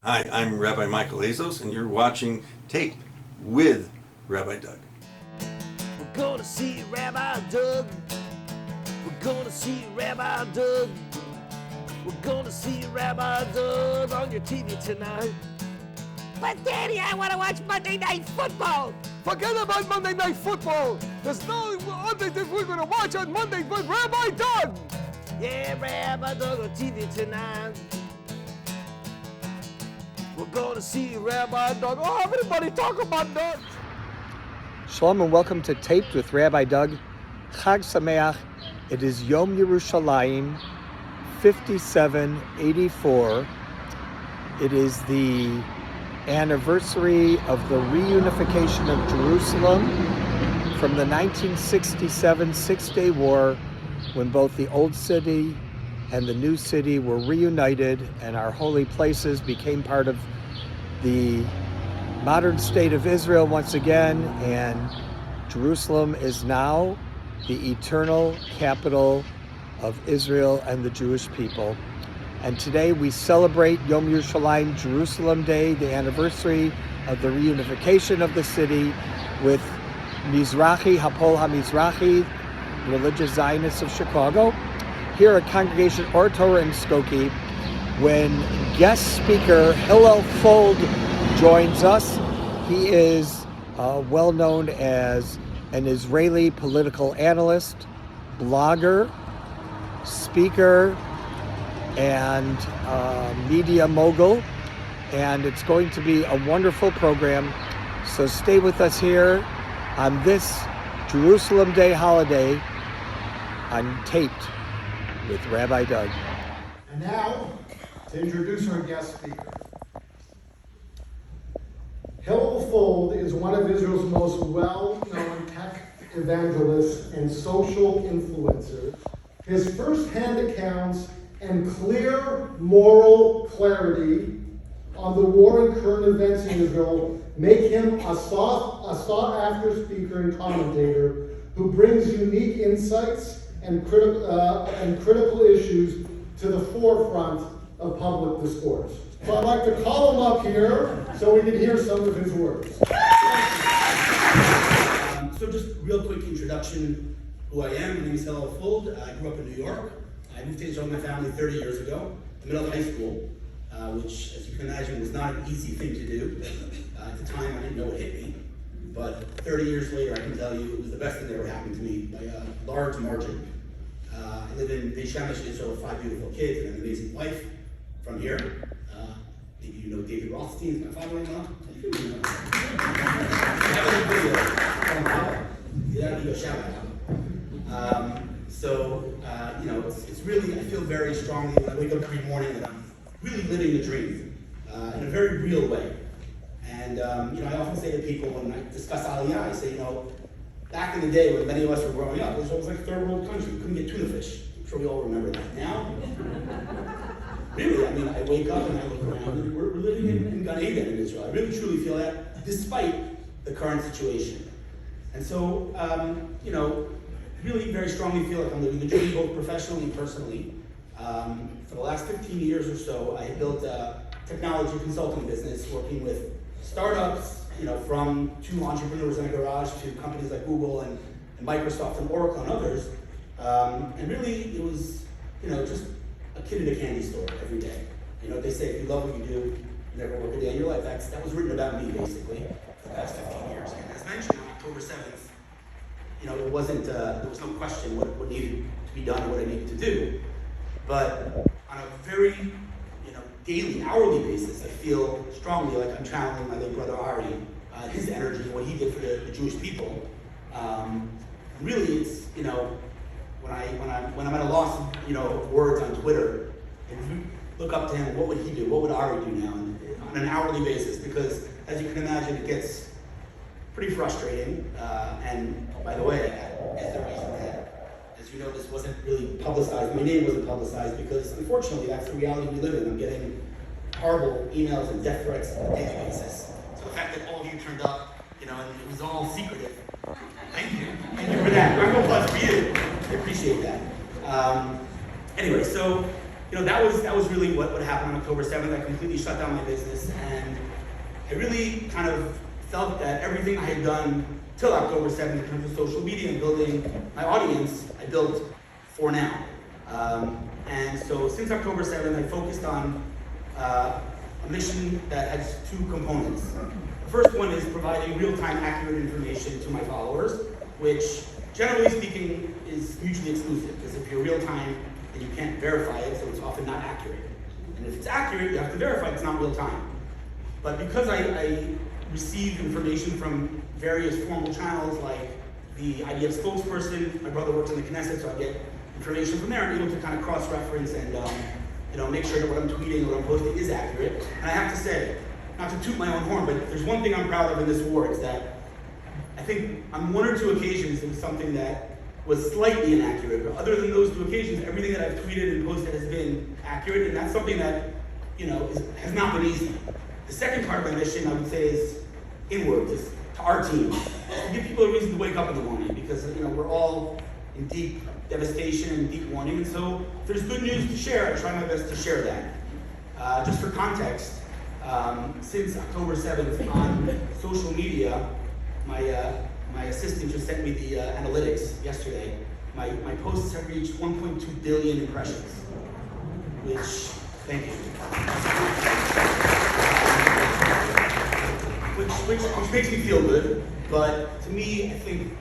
Hi, I'm Rabbi Michael Azos, and you're watching TAPED with Rabbi Doug. We're gonna see Rabbi Doug. We're gonna see Rabbi Doug. We're gonna see Rabbi Doug on your TV tonight. But Daddy, I want to watch Monday Night Football. Forget about Monday Night Football. There's no other thing we're going to watch on Monday but Rabbi Doug. Yeah, Rabbi Doug on TV tonight. We're gonna see Rabbi Doug. Oh, everybody talk about Doug. Shalom and welcome to Taped with Rabbi Doug. Chag Sameach. It is Yom Yerushalayim 5784. It is the anniversary of the Reunification of Jerusalem from the 1967 Six-Day War, when both the old city and the new city were reunited and our holy places became part of the modern state of Israel once again, and Jerusalem is now the eternal capital of Israel and the Jewish people. And today we celebrate Yom Yerushalayim, Jerusalem Day, the anniversary of the reunification of the city, with Mizrahi, Hapol HaMizrahi, religious Zionists of Chicago, here at Congregation Or Torah in Skokie, when guest speaker Hillel Fuld joins us. He is well known as an Israeli political analyst, blogger, speaker, and media mogul, and it's going to be a wonderful program. So stay with us here on this Jerusalem Day holiday on Taped with Rabbi Doug. And now, to introduce our guest speaker. Hillel Fuld is one of Israel's most well-known tech evangelists and social influencers. His first-hand accounts and clear moral clarity on the war and current events in Israel make him a sought-after speaker and commentator who brings unique insights and critical issues to the forefront of public discourse. So I'd like to call him up here so we can hear some of his words. So just real quick introduction, who I am. My name is Hillel Fuld. I grew up in New York. I moved to Israel with my family 30 years ago, in the middle of high school, which, as you can imagine, was not an easy thing to do. At the time, I didn't know what hit me. But 30 years later, I can tell you it was the best thing that ever happened to me by a large margin. I live in Shemesh, Israel, with 5 beautiful kids and an amazing wife from here. Maybe you know David Rothstein, my father-in-law. Yeah, you go shout out. It's really, I feel very strongly when I wake up every morning that I'm really living the dream in a very real way. And, I often say to people when I discuss Aliyah, I say, back in the day when many of us were growing up, Israel was like a third world country. We couldn't get tuna fish. I'm sure we all remember that. Now, really, I wake up and I look around and we're living in Gan Eden in Israel. I really truly feel that, despite the current situation. And so, really very strongly feel like I'm living the dream, both professionally and personally. For the last 15 years or so, I built a technology consulting business working with startups, from 2 entrepreneurs in a garage to companies like Google and Microsoft and Oracle and others. And really, it was, just a kid in a candy store every day. They say if you love what you do, you never work a day in your life. That was written about me, basically, for the past 15 years. And as mentioned, on October 7th, it wasn't, there was no question what needed to be done or what I needed to do. But on a very, daily, hourly basis, I feel strongly like I'm channeling my late brother Ari, his energy, what he did for the Jewish people. Really, it's, when I'm at a loss of words on Twitter, and look up to him, what would he do? What would Ari do now? And on an hourly basis, because as you can imagine, it gets pretty frustrating. And by the way, that is the reason that, as you know, this wasn't really publicized. My name wasn't publicized because, unfortunately, that's the reality we live in. I'm getting horrible emails and death threats on a daily basis. So the fact that all of you turned up, and it was all secretive. Thank you. Thank you for that. Round of applause for you. I appreciate that. Anyway, so that was really what happened on October 7th. I completely shut down my business, and I really kind of felt that everything I had done till October 7th in terms of social media and building my audience, I built for now. And so since October 7th, I focused on a mission that has two components. The first one is providing real-time accurate information to my followers, which generally speaking is mutually exclusive, because if you're real-time, then you can't verify it, so it's often not accurate. And if it's accurate, you have to verify it's not real-time. But because I receive information from various formal channels like the IDF spokesperson, my brother works in the Knesset, so I get information from there. I'm able to kind of cross-reference and make sure that what I'm tweeting or what I'm posting is accurate. And I have to say, not to toot my own horn, but there's one thing I'm proud of in this war, is that I think on one or two occasions it was something that was slightly inaccurate. But other than those two occasions, everything that I've tweeted and posted has been accurate, and that's something that has not been easy. The second part of my mission, I would say, is inward, is to our team, to give people a reason to wake up in the morning, because we're all in deep devastation and deep mourning, and so if there's good news to share, I try my best to share that. Just for context, since October 7th on social media, my assistant just sent me the analytics yesterday. My posts have reached 1.2 billion impressions, which, thank you. Which makes me feel good, but to me, I think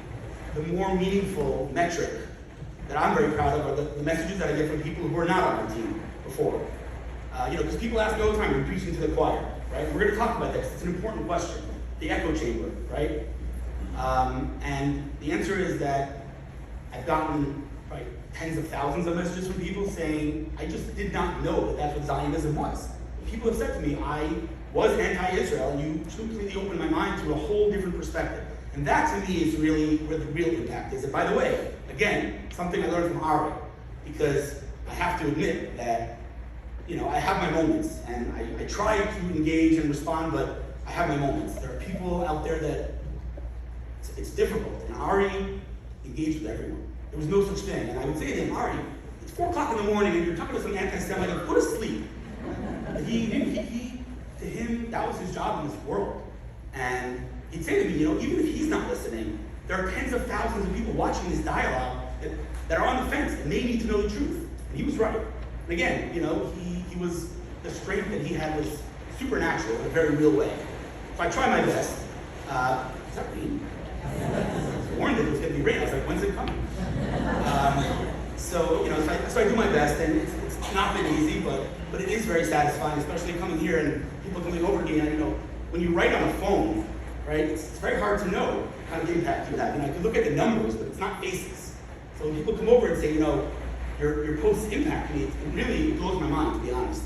the more meaningful metric that I'm very proud of are the messages that I get from people who were not on my team before. Because people ask me all the time, are you preaching to the choir, right? We're going to talk about this. It's an important question. The echo chamber, right? And the answer is that I've gotten tens of thousands of messages from people saying, I just did not know that that's what Zionism was. People have said to me, I was anti-Israel, and you completely opened my mind to a whole different perspective. And that to me is really where the real impact is. And by the way, again, something I learned from Ari, because I have to admit that I have my moments, and I try to engage and respond, but I have my moments. There are people out there that it's difficult, and Ari engaged with everyone. There was no such thing, and I would say to him, Ari, it's 4 o'clock in the morning, and you're talking to some anti-Semite, go to sleep. To him, that was his job in this world. And he'd say to me, even if he's not listening, there are tens of thousands of people watching this dialogue that are on the fence, and they need to know the truth. And he was right. And again, he was, the strength that he had was supernatural in a very real way. So I try my best. Is that rain? I was warned that it was going to be rain. I was like, when's it coming? So I do my best, and it's not been easy, but it is very satisfying, especially coming here and people coming over to me. And when you write on a phone, right, it's very hard to know how much impact you have. I can look at the numbers, but it's not faces. So when people come over and say, your posts impact me, it really blows my mind, to be honest.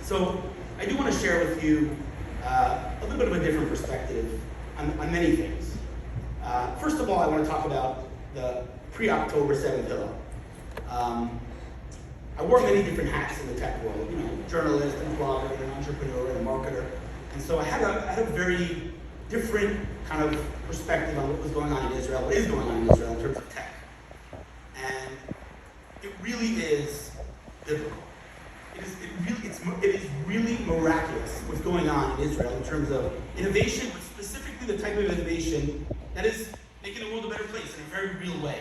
So I do want to share with you a little bit of a different perspective on many things. First of all, I want to talk about the pre-October 7th Hillel. I wore many different hats in the tech world, journalist and blogger and entrepreneur and marketer. And so I had a very different kind of perspective on what was going on in Israel, what is going on in Israel in terms of tech. And it really is, it is really miraculous what's going on in Israel in terms of innovation, but specifically the type of innovation that is making the world a better place in a very real way.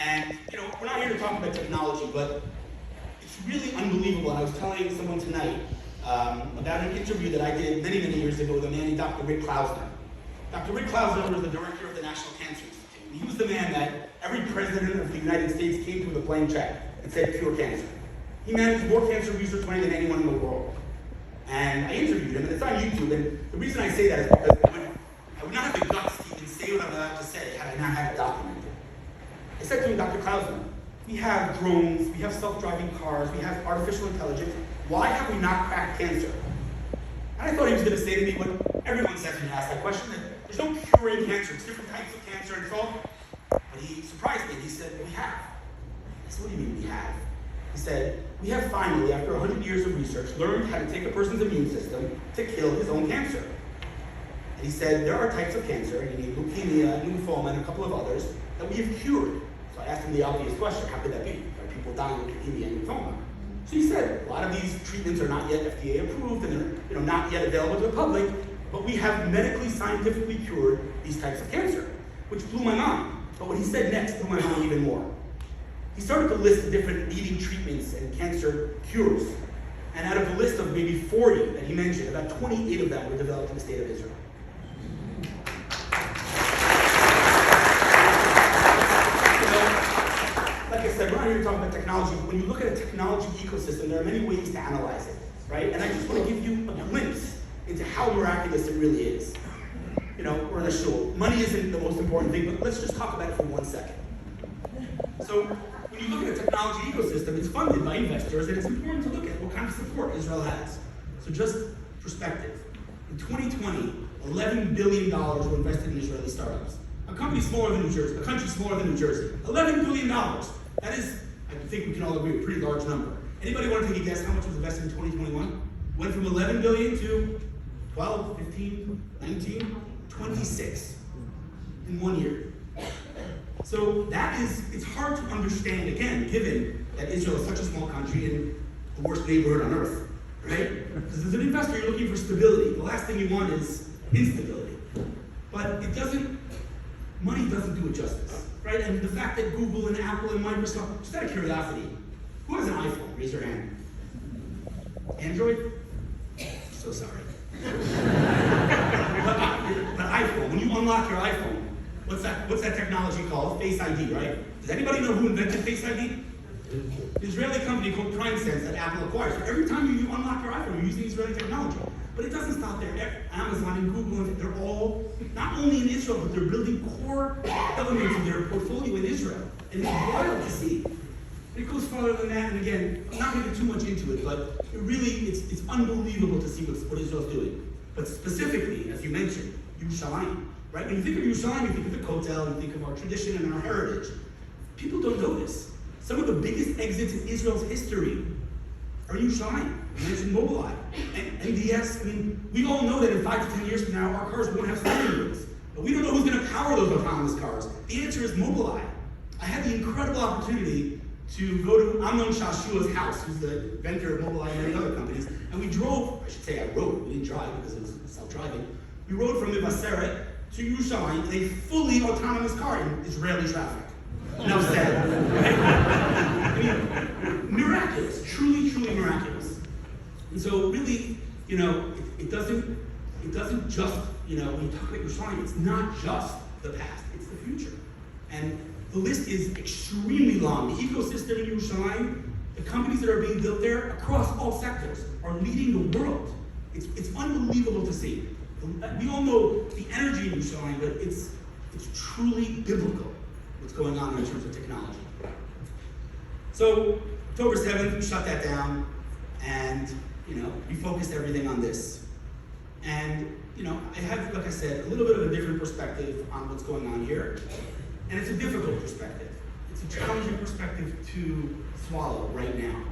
And we're not here to talk about technology, but it's really unbelievable. And I was telling someone tonight about an interview that I did many, many years ago with a man named Dr. Rick Klausner. Dr. Rick Klausner was the director of the National Cancer Institute. And he was the man that every president of the United States came to with a blank check and said cure cancer. He managed more cancer research money than anyone in the world. And I interviewed him, and it's on YouTube. And the reason I say that is because I would not have the guts to even say what I'm about to say had I not had it documented. I said to him, Dr. Klausner, we have drones, we have self-driving cars, we have artificial intelligence. Why have we not cracked cancer? And I thought he was going to say to me what everyone says when you ask that question, that there's no curing cancer, it's different types of cancer, and it's all. But he surprised me. He said, we have. I said, what do you mean we have? He said, we have finally, after 100 years of research, learned how to take a person's immune system to kill his own cancer. And he said, there are types of cancer, and he named leukemia, lymphoma, and a couple of others, that we have cured. So I asked him the obvious question, how could that be? Are people dying of leukemia and lymphoma. So he said, a lot of these treatments are not yet FDA approved and they're not yet available to the public, but we have medically, scientifically cured these types of cancer, which blew my mind. But what he said next blew my mind even more. He started to list the different leading treatments and cancer cures. And out of the list of maybe 40 that he mentioned, about 28 of them were developed in the state of Israel. Like I said, we're not here to talk about technology, but when you look at a technology ecosystem, there are many ways to analyze it, right? And I just want to give you a glimpse into how miraculous it really is. We're in a shul. Money isn't the most important thing, but let's just talk about it for 1 second. So, when you look at a technology ecosystem, it's funded by investors, and it's important to look at what kind of support Israel has. So just perspective. In 2020, $11 billion were invested in Israeli startups. A country smaller than New Jersey, $11 billion. That is, I think we can all agree, a pretty large number. Anybody want to take a guess how much was invested in 2021? Went from 11 billion to 12, 15, 19, 26 in 1 year. So it's hard to understand, again, given that Israel is such a small country and the worst neighborhood on earth, right? Because as an investor, you're looking for stability. The last thing you want is instability. But money doesn't do it justice, right? And the fact that Google and Apple and Microsoft, just out of curiosity, who has an iPhone? Raise your hand. Android? So sorry. But iPhone, when you unlock your iPhone, what's that technology called? Face ID, right? Does anybody know who invented Face ID? The Israeli company called PrimeSense that Apple acquired. So every time you unlock your iPhone, you're using Israeli technology. But it doesn't stop there. Amazon and Google, they're all not only in Israel, but they're building core elements of their portfolio in Israel. And it's wild to see. And it goes farther than that. And again, I'm not going to get too much into it, but it's unbelievable to see what Israel's doing. But specifically, as you mentioned, Yerushalayim. Right? When you think of Yerushalayim, you think of the Kotel, you think of our tradition and our heritage. People don't know this. Some of the biggest exits in Israel's history are Yerushalayim. You mentioned Mobileye, and MDS. I mean, we all know that in 5 to 10 years from now, our cars won't have steering wheels. But we don't know who's going to power those autonomous cars. The answer is Mobileye. I had the incredible opportunity to go to Amnon Shashua's house, who's the inventor of Mobileye and many other companies, and we drove, I should say I rode, we didn't drive because it was self-driving. We rode from Midwest Yinam to Yerushalayim in a fully autonomous car in Israeli traffic. Enough said, right? I mean, miraculous, truly, truly miraculous. And so really, it doesn't just, when you talk about Yerushalayim, it's not just the past, it's the future. And the list is extremely long. The ecosystem in Yerushalayim, the companies that are being built there across all sectors are leading the world. It's unbelievable to see. We all know the energy in Yerushalayim, but it's truly biblical what's going on in terms of technology. So October 7th, we shut that down, and we focused everything on this. And I have, like I said, a little bit of a different perspective on what's going on here, and it's a difficult perspective. It's a challenging perspective to swallow right now.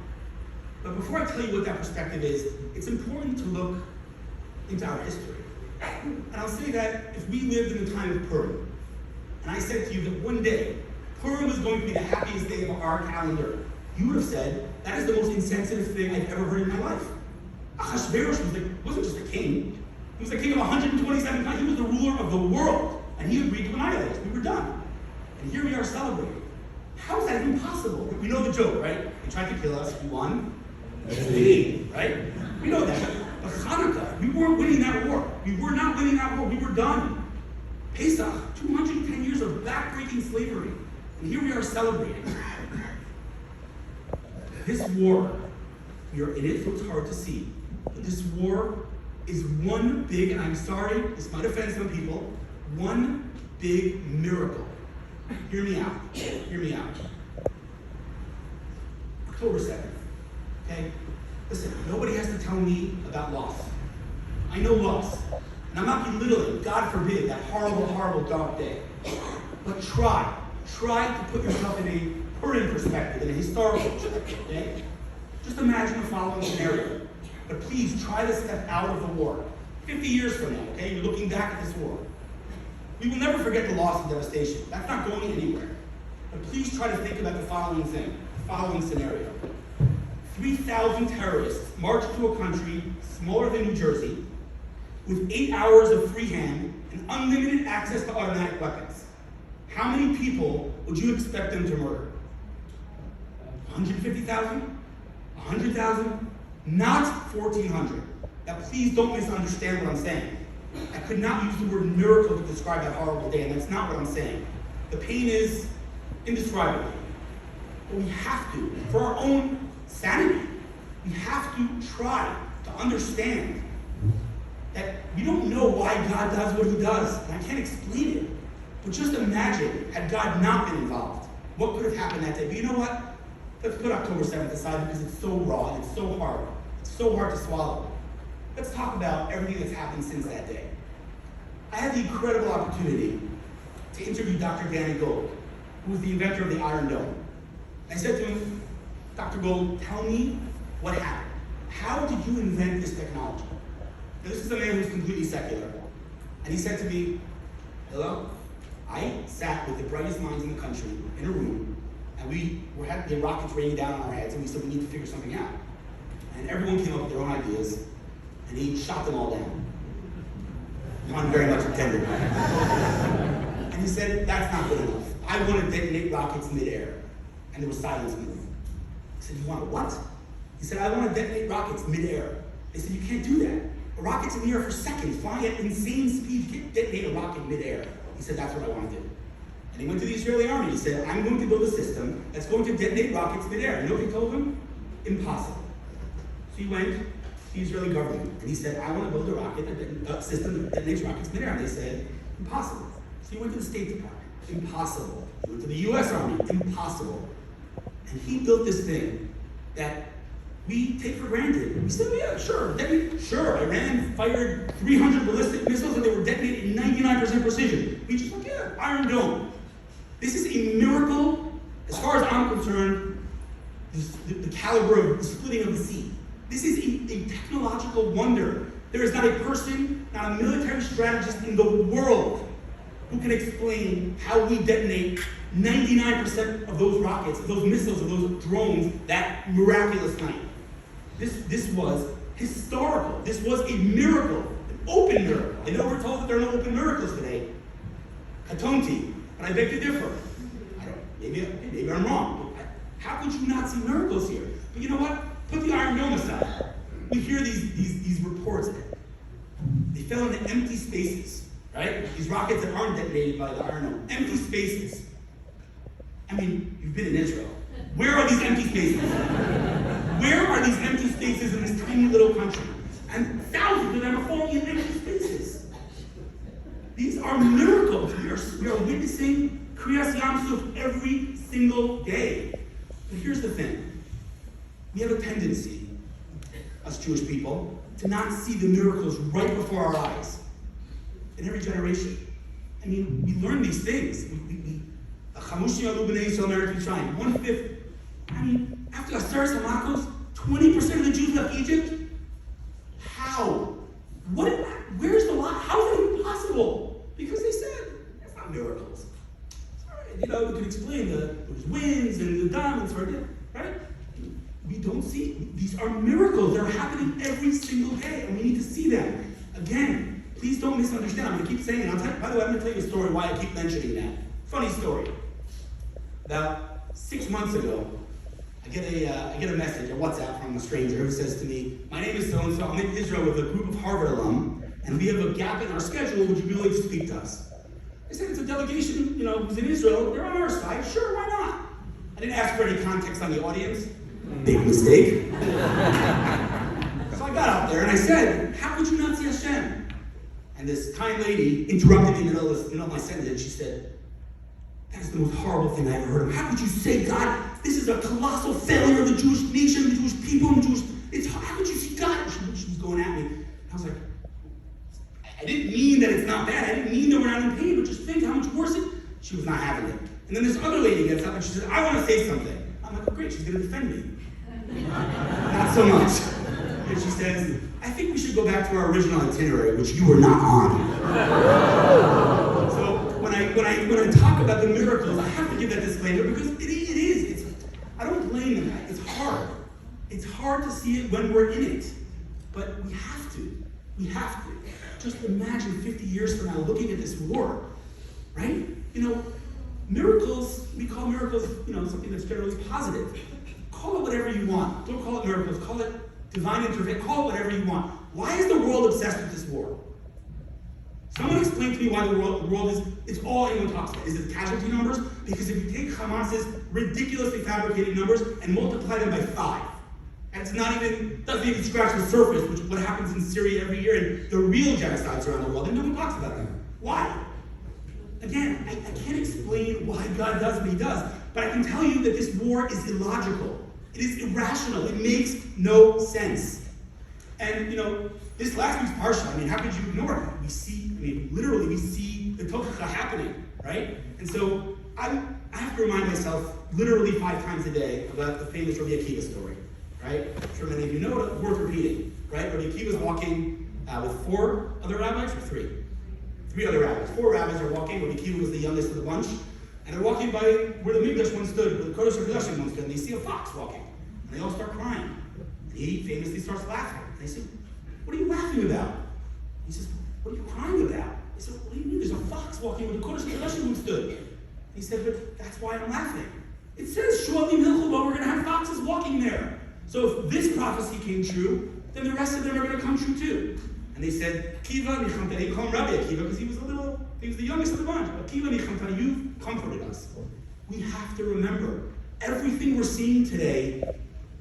But before I tell you what that perspective is, it's important to look into our history. And I'll say that if we lived in the time of Purim, and I said to you that one day, Purim is going to be the happiest day of our calendar, you would have said, that is the most insensitive thing I've ever heard in my life. Achashverosh wasn't just a king. He was the king of 127 countries. He was the ruler of the world. And he agreed to annihilate us. We were done. And here we are celebrating. How is that even possible? We know the joke, right? They tried to kill us. We won. We right? We know that. But Hanukkah, we weren't winning that war. We were not winning that war. We were done. Pesach, 210 years of backbreaking slavery. And here we are celebrating. This war, we are in it, so it's hard to see. But this war is one big, and I'm sorry, this might offend some people, one big miracle. Hear me out. Hear me out. October 7th. Okay? Listen, nobody has to tell me about loss. I know loss. And I'm not belittling, God forbid, that horrible, horrible dark day. But try to put yourself in a Purim perspective, in a historical perspective, okay? Just imagine the following scenario. But please try to step out of the war. 50 years from now, okay? You're looking back at this war. We will never forget the loss and devastation. That's not going anywhere. But please try to think about the following thing. following scenario. 3,000 terrorists march into a country smaller than New Jersey with 8 hours of free hand and unlimited access to automatic weapons. How many people would you expect them to murder? 150,000? 100,000? Not 1,400. Now please don't misunderstand what I'm saying. I could not use the word miracle to describe that horrible day, and that's not what I'm saying. The pain is indescribable. But we have to, for our own sanity, we have to try to understand that we don't know why God does what he does, and I can't explain it. But just imagine, had God not been involved, what could have happened that day? But you know what? Let's put October 7th aside because it's so raw and it's so hard. It's so hard to swallow. Let's talk about everything that's happened since that day. I had the incredible opportunity to interview Dr. Danny Gold, who was the inventor of the Iron Dome. I said to him, Dr. Gold, tell me what happened. How did you invent this technology? Now, this is a man who's completely secular. And he said to me, Hillel, I sat with the brightest minds in the country in a room, and we had the rockets raining down on our heads, and we said we need to figure something out. And everyone came up with their own ideas, and he shot them all down. Pun very much intended. And he said, that's not good enough. I want to detonate rockets midair. And there was silence in the room. I said, you want to what? He said, I want to detonate rockets midair. They said, you can't do that. A rocket's in the air for seconds, flying at insane speed. You can't detonate a rocket midair. He said, that's what I want to do. And he went to the Israeli army. He said, I'm going to build a system that's going to detonate rockets midair. You know what he told him? Impossible. So he went to the Israeli government, and he said, I want to build a system that detonates rockets midair. And they said, impossible. So he went to the State Department. Impossible. He went to the U.S. Army. Impossible. And he built this thing that we take for granted. We said, yeah, sure. Sure, Iran fired 300 ballistic missiles and they were detonated at 99% precision. We just went, yeah, Iron Dome. This is a miracle, as far as I'm concerned, the caliber of the splitting of the sea. This is a technological wonder. There is not a person, not a military strategist in the world who can explain how we detonate 99% of those rockets, of those missiles, of those drones that miraculous night. This was historical. This was a miracle, an open miracle. I know we're told that there are no open miracles today. Katonti, but I beg to differ. Maybe I'm wrong. But how could you not see miracles here? But you know what? Put the Iron Dome aside. We hear these reports that they fell into empty spaces, right? These rockets that aren't detonated by the Iron Dome. Empty spaces. I mean, you've been in Israel. Where are these empty spaces? Where are these empty spaces in this tiny little country? And thousands of them are falling in empty spaces. These are miracles. We are witnessing Kriyas Yam Suf every single day. But here's the thing. We have a tendency, us Jewish people, to not see the miracles right before our eyes. In every generation. I mean, we learn these things. One-fifth. I mean, after Aseres Hamakos, 20% of the Jews left Egypt? How? Where's the lie? How is that even possible? Because they said, that's not miracles. All right, you know, we could explain those winds and the diamonds, right? We don't see, these are miracles. They're happening every single day, and we need to see them. Again, please don't misunderstand. I'm going to keep saying it. By the way, I'm going to tell you a story why I keep mentioning that. Funny story. About 6 months ago, I get a message, a WhatsApp from a stranger who says to me, my name is so-and-so, I'm in Israel with a group of Harvard alum, and we have a gap in our schedule, would you be willing to speak to us? I said, it's a delegation, who's in Israel, they're on our side, sure, why not? I didn't ask for any context on the audience. Big mistake. So I got out there and I said, how could you not see Hashem? And this kind lady interrupted me in the middle of my sentence, and she said, that's the most horrible thing I ever heard of. How could you say, God, this is a colossal failure of the Jewish nation, the Jewish people, and how could you see God? She was going at me. And I was like, I didn't mean that it's not bad. I didn't mean that we're not in pain, but just think how much worse it. She was not having it. And then this other lady gets up and she says, I want to say something. I'm like, oh great, she's going to defend me. Not so much. And she says, I think we should go back to our original itinerary, which you were not on. So when I talk about the miracles, I have to give that disclaimer because it is. I don't blame hard to see it when we're in it, but we have to. We have to. Just imagine 50 years from now looking at this war, right? Miracles, we call miracles, something that's generally positive. Call it whatever you want. Don't call it miracles. Call it divine intervention. Call it whatever you want. Why is the world obsessed with this war? Someone explain to me why the world is, it's all anyone talks about. Is it casualty numbers? Because if you take Hamas's ridiculously fabricated numbers and multiply them by 5, and it's doesn't even scratch the surface, which is what happens in Syria every year, and the real genocides around the world, and no one talks about them. Why? Again, I can't explain why God does what he does, but I can tell you that this war is illogical. It is irrational. It makes no sense. And, this last week's Parsha, how could you ignore it? We see the Tochacha happening, right? And so I have to remind myself literally 5 times a day about the famous Rabbi Akiva story, right? I'm sure many of you know it, worth repeating, right? Rabbi Akiva is walking with 4 other rabbis, or 3? 3 other rabbis. 4 rabbis are walking. Rabbi Akiva was the youngest of the bunch. And they're walking by where the Mikdash once stood, where the Kodesh HaKodashim once stood, and they see a fox walking. And they all start crying. And he famously starts laughing. And they say, "What are you laughing about?" He says, "What are you crying about?" They said, "What do you mean? There's a fox walking where the Kodesh HaKodashim once stood." And he said, "But that's why I'm laughing. It says, Shualim Hilchel, we're going to have foxes walking there. So if this prophecy came true, then the rest of them are going to come true too." And they said, "Kiva Nichamtani," they call him Rabbi Akiva because he was the youngest of the bunch. "Kiva Nichamtani, you've comforted us." We have to remember, everything we're seeing today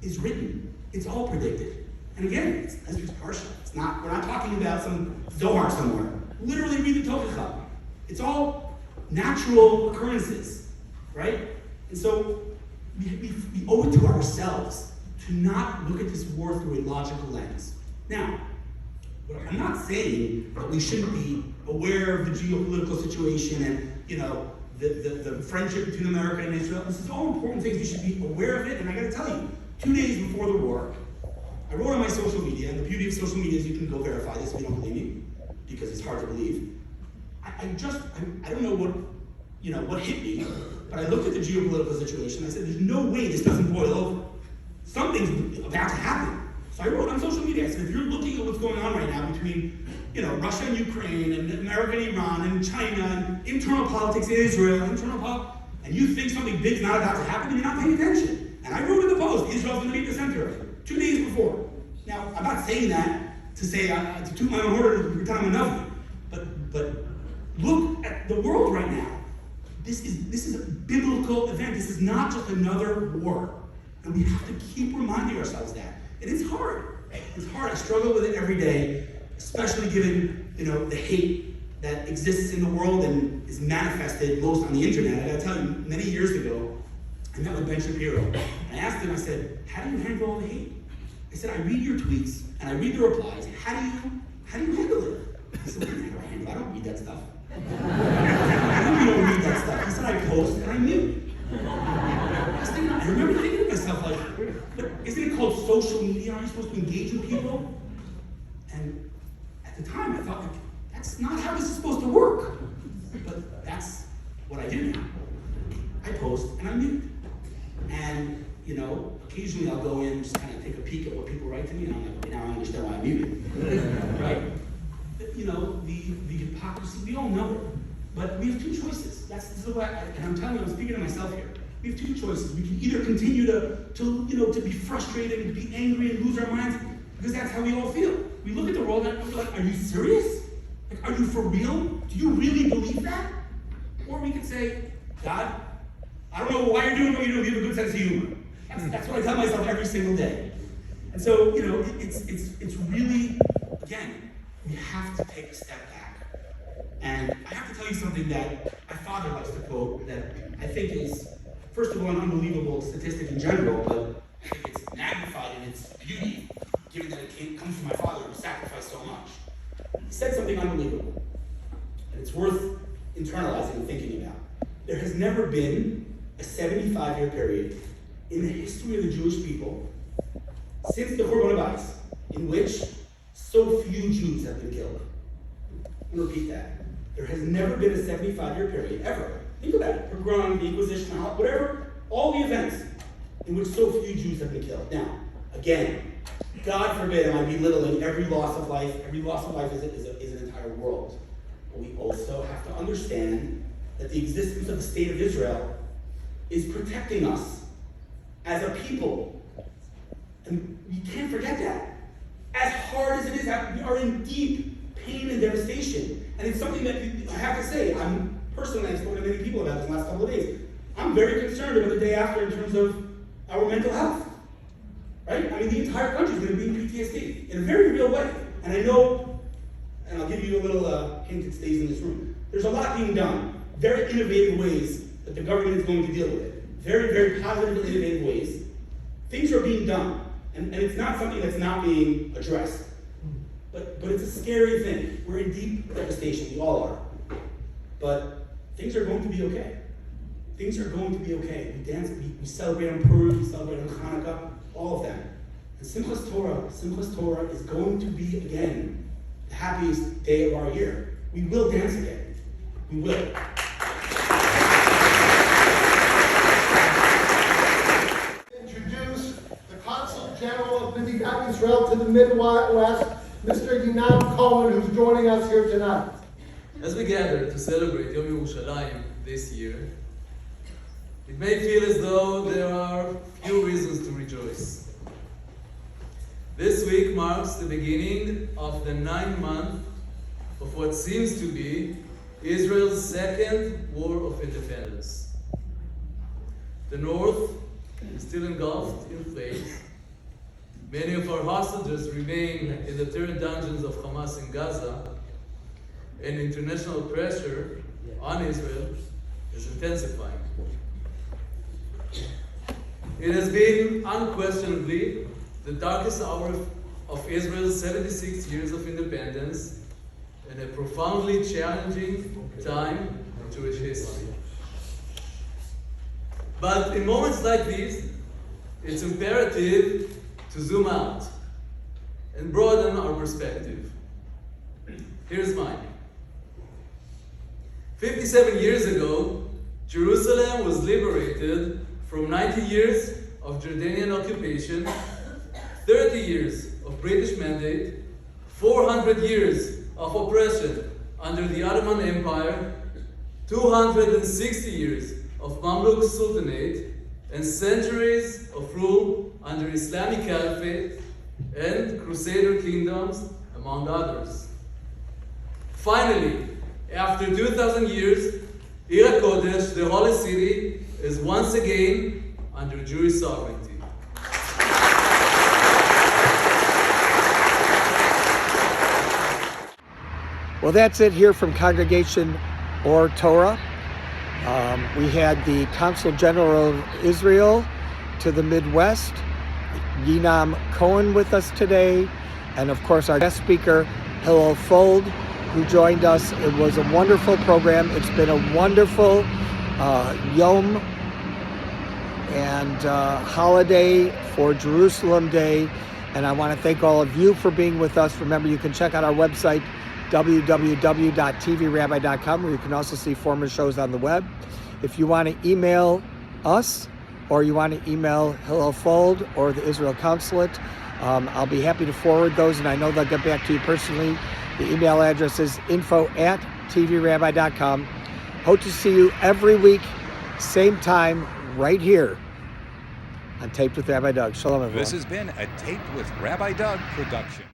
is written. It's all predicted. And again, it's this week's Parsha. We're not talking about some Zohar somewhere. Literally read the Tochacha. It's all natural occurrences, right? And so we owe it to ourselves to not look at this war through a logical lens. Now, I'm not saying that we shouldn't be aware of the geopolitical situation and, the friendship between America and Israel. This is all important things. We should be aware of it. And I got to tell you, 2 days before the war, I wrote on my social media, and the beauty of social media is you can go verify this if you don't believe me, because it's hard to believe. I don't know what hit me, but I looked at the geopolitical situation. I said, there's no way this doesn't boil over. Something's about to happen. So I wrote on social media, I said, if you're looking at what's going on right now between, Russia and Ukraine, and America and Iran, and China, and internal politics in Israel, and you think something big's not about to happen, then you're not paying attention. And I wrote in the post, Israel's going to be at the center of it, 2 days before. Now, I'm not saying that to say, to toot my own horn or to pretend I'm enough, but look at the world right now. This is a biblical event. This is not just another war. And we have to keep reminding ourselves that. And it's hard. It's hard. I struggle with it every day, especially given, the hate that exists in the world and is manifested most on the internet. I gotta tell you, many years ago, I met with Ben Shapiro. And I asked him, I said, how do you handle all the hate? I said, I read your tweets and I read the replies. How do you handle it? I said, what do you handle? I don't read that stuff. I know you don't read that stuff. He said, I post and I mute. I remember thinking to myself, but isn't it called social media? Aren't you supposed to engage with people? And at the time, I thought, that's not how this is supposed to work. But that's what I do now. I post and I mute. And, occasionally I'll go in and just kind of take a peek at what people write to me, and I'm like, now I understand why I'm muted. Right? The hypocrisy, we all know it. But we have 2 choices. This is what and I'm telling you, I'm speaking to myself here. We have 2 choices. We can either continue to be frustrated and to be angry and lose our minds, because that's how we all feel. We look at the world and we're like, are you serious? Like, are you for real? Do you really believe that? Or we could say, God, I don't know why you're doing what you're doing. You have a good sense of humor. That's what I tell myself every single day. And so, it's really, again, we have to take a step back. And I have to tell you something that my father likes to quote that I think is, first of all, an unbelievable statistic in general, but I think it's magnified in its beauty, given that it comes from my father who sacrificed so much. He said something unbelievable, and it's worth internalizing and thinking about. There has never been a 75-year period in the history of the Jewish people since the Churban Bayis in which so few Jews have been killed. I'm going to repeat that. There has never been a 75-year period, ever. Think about it. Pogrom, the Inquisition, whatever, all the events in which so few Jews have been killed. Now, Again, God forbid am I belittling every loss of life. Every loss of life is an entire world. But we also have to understand that the existence of the state of Israel is protecting us as a people. And we can't forget that. As hard as it is, we are in deep pain and devastation. And it's something that I have to say, I've spoken to many people about this in the last couple of days. I'm very concerned about the day after in terms of our mental health. Right? I mean, the entire country is going to be in PTSD in a very real way. And I know, and I'll give you a little hint that stays in this room. There's a lot being done. Very innovative ways that the government is going to deal with it. Very, very positive and innovative ways. Things are being done. And it's not something that's not being addressed. But it's a scary thing. We're in deep devastation. We all are. But things are going to be okay. Things are going to be okay. We dance, we celebrate on Purim, we celebrate on Hanukkah, all of them. And Simchas Torah is going to be, again, the happiest day of our year. We will dance again. We will. Introduce the Consul General of Midwest Israel to the Midwest, Mr. Yinam Cohen, who's joining us here tonight. As we gather to celebrate Yom Yerushalayim this year, it may feel as though there are few reasons to rejoice. This week marks the beginning of the 9th month of what seems to be Israel's second war of independence. The North is still engulfed in flames. Many of our hostages remain in the terror dungeons of Hamas in Gaza, and international pressure on Israel is intensifying. It has been unquestionably the darkest hour of Israel's 76 years of independence and a profoundly challenging time in Jewish history. But in moments like these, it's imperative to zoom out and broaden our perspective. Here's mine. 57 years ago, Jerusalem was liberated from 90 years of Jordanian occupation, 30 years of British mandate, 400 years of oppression under the Ottoman Empire, 260 years of Mamluk Sultanate, and centuries of rule under Islamic Caliphate and Crusader kingdoms, among others. Finally, after 2,000 years, Ir HaKodesh, the holy city, is once again under Jewish sovereignty. Well, that's it here from Congregation Or Torah. We had the Consul General of Israel to the Midwest, Yinam Cohen, with us today, and of course our guest speaker, Hillel Fuld, who joined us. It was a wonderful program. It's been a wonderful Yom and holiday for Jerusalem Day, and I want to thank all of you for being with us. Remember, you can check out our website, www.tvrabbi.com, where you can also see former shows on the web. If you want to email us, or you want to email Hillel Fuld or the Israel Consulate, I'll be happy to forward those, and I know they'll get back to you personally. The email address is info@tvrabbi.com. Hope to see you every week, same time, right here on Taped with Rabbi Doug. Shalom, everyone. This has been a Taped with Rabbi Doug production.